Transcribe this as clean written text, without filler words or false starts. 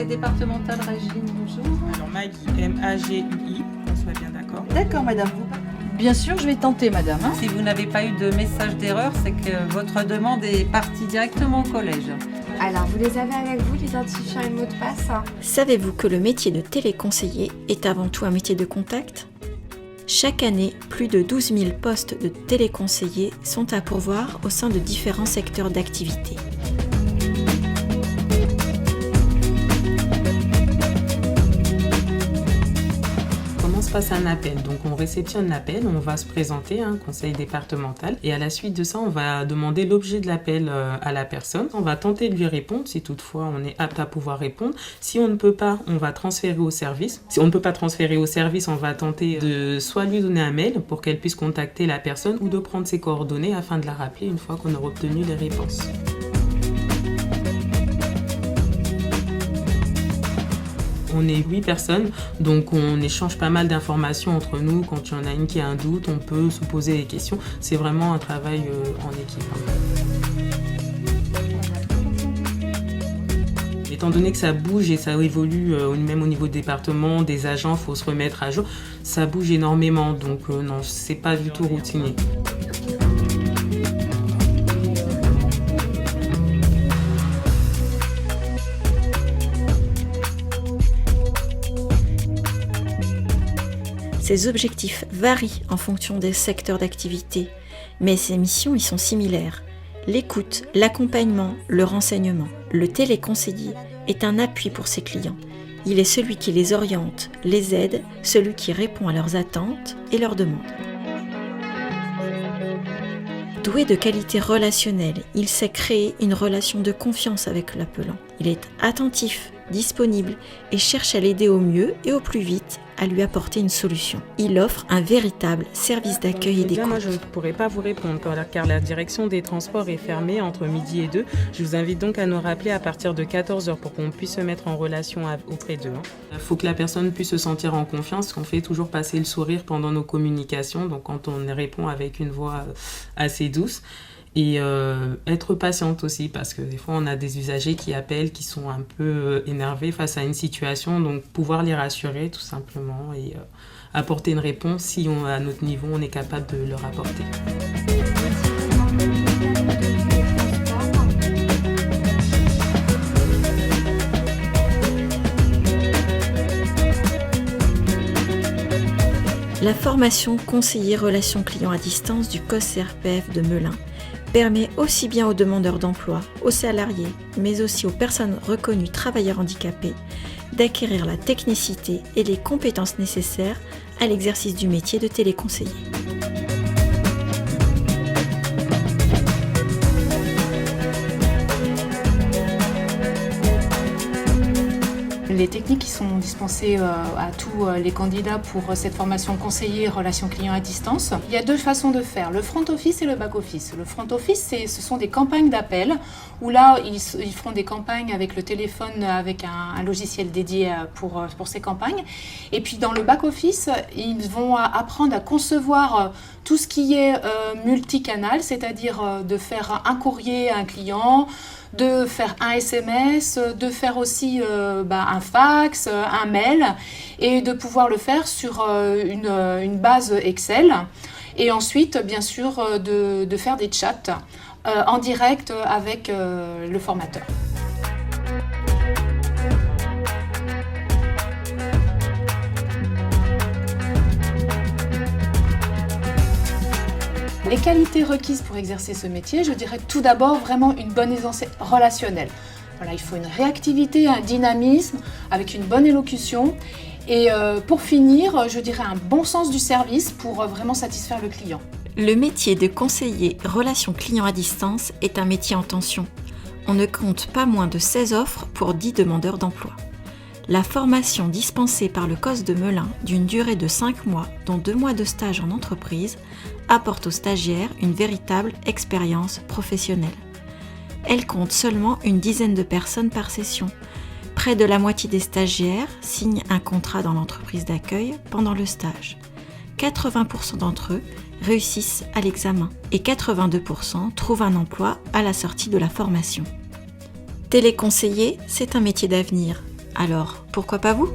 départemental Régine, bonjour. Alors Magui, M-A-G-U-I, qu'on soit bien d'accord. D'accord, madame. Bien sûr, je vais tenter, madame. Si vous n'avez pas eu de message d'erreur, c'est que votre demande est partie directement au collège. Alors, vous les avez avec vous, l'identifiant et le mot de passe? Savez-vous que le métier de téléconseiller est avant tout un métier de contact ? Chaque année, plus de 12 000 postes de téléconseillers sont à pourvoir au sein de différents secteurs d'activité. Comment se passe un appel? Donc on réceptionne l'appel, on va se présenter, conseil départemental, et à la suite de ça, on va demander l'objet de l'appel à la personne. On va tenter de lui répondre si toutefois on est apte à pouvoir répondre. Si on ne peut pas, on va transférer au service. Si on ne peut pas transférer au service, on va tenter de soit lui donner un mail pour qu'elle puisse contacter la personne ou de prendre ses coordonnées afin de la rappeler une fois qu'on aura obtenu les réponses. On est 8 personnes, donc on échange pas mal d'informations entre nous. Quand il y en a une qui a un doute, on peut se poser des questions. C'est vraiment un travail en équipe. Étant donné que ça bouge et ça évolue, même au niveau du département, des agents, il faut se remettre à jour. Ça bouge énormément, donc non, c'est pas du tout routinier. Ces objectifs varient en fonction des secteurs d'activité, mais ces missions y sont similaires. L'écoute, l'accompagnement, le renseignement. Le téléconseiller est un appui pour ses clients. Il est celui qui les oriente, les aide, celui qui répond à leurs attentes et leurs demandes. Doué de qualités relationnelles, il sait créer une relation de confiance avec l'appelant. Il est attentif, disponible et cherche à l'aider au mieux et au plus vite à lui apporter une solution. Il offre un véritable service d'accueil et d'écoute. Moi, je ne pourrais pas vous répondre car la direction des transports est fermée entre midi et 2. Je vous invite donc à nous rappeler à partir de 14h pour qu'on puisse se mettre en relation auprès d'eux. Il faut que la personne puisse se sentir en confiance, qu'on fait toujours passer le sourire pendant nos communications, donc quand on répond avec une voix assez douce. Et être patiente aussi, parce que des fois on a des usagers qui appellent, qui sont un peu énervés face à une situation, donc pouvoir les rassurer tout simplement et apporter une réponse si à notre niveau on est capable de leur apporter. La formation conseiller relations clients à distance du COS-CRPF de Melun permet aussi bien aux demandeurs d'emploi, aux salariés, mais aussi aux personnes reconnues travailleurs handicapés d'acquérir la technicité et les compétences nécessaires à l'exercice du métier de téléconseiller. Les techniques qui sont dispensées à tous les candidats pour cette formation conseiller relations clients à distance. Il y a deux façons de faire, le front office et le back office. Le front office, ce sont des campagnes d'appel où là, ils feront des campagnes avec le téléphone, avec un logiciel dédié pour ces campagnes. Et puis dans le back office, ils vont apprendre à concevoir tout ce qui est multicanal, c'est-à-dire de faire un courrier à un client, de faire un SMS, de faire aussi un fax, un mail et de pouvoir le faire sur une base Excel et ensuite bien sûr de faire des chats en direct avec le formateur. Les qualités requises pour exercer ce métier, je dirais tout d'abord vraiment une bonne aisance relationnelle. Voilà, il faut une réactivité, un dynamisme avec une bonne élocution et pour finir, je dirais un bon sens du service pour vraiment satisfaire le client. Le métier de conseiller relations clients à distance est un métier en tension. On ne compte pas moins de 16 offres pour 10 demandeurs d'emploi. La formation dispensée par le COS de Melun d'une durée de 5 mois, dont 2 mois de stage en entreprise, apporte aux stagiaires une véritable expérience professionnelle. Elle compte seulement une dizaine de personnes par session. Près de la moitié des stagiaires signent un contrat dans l'entreprise d'accueil pendant le stage. 80% d'entre eux réussissent à l'examen et 82% trouvent un emploi à la sortie de la formation. Téléconseiller, c'est un métier d'avenir. Alors, pourquoi pas vous ?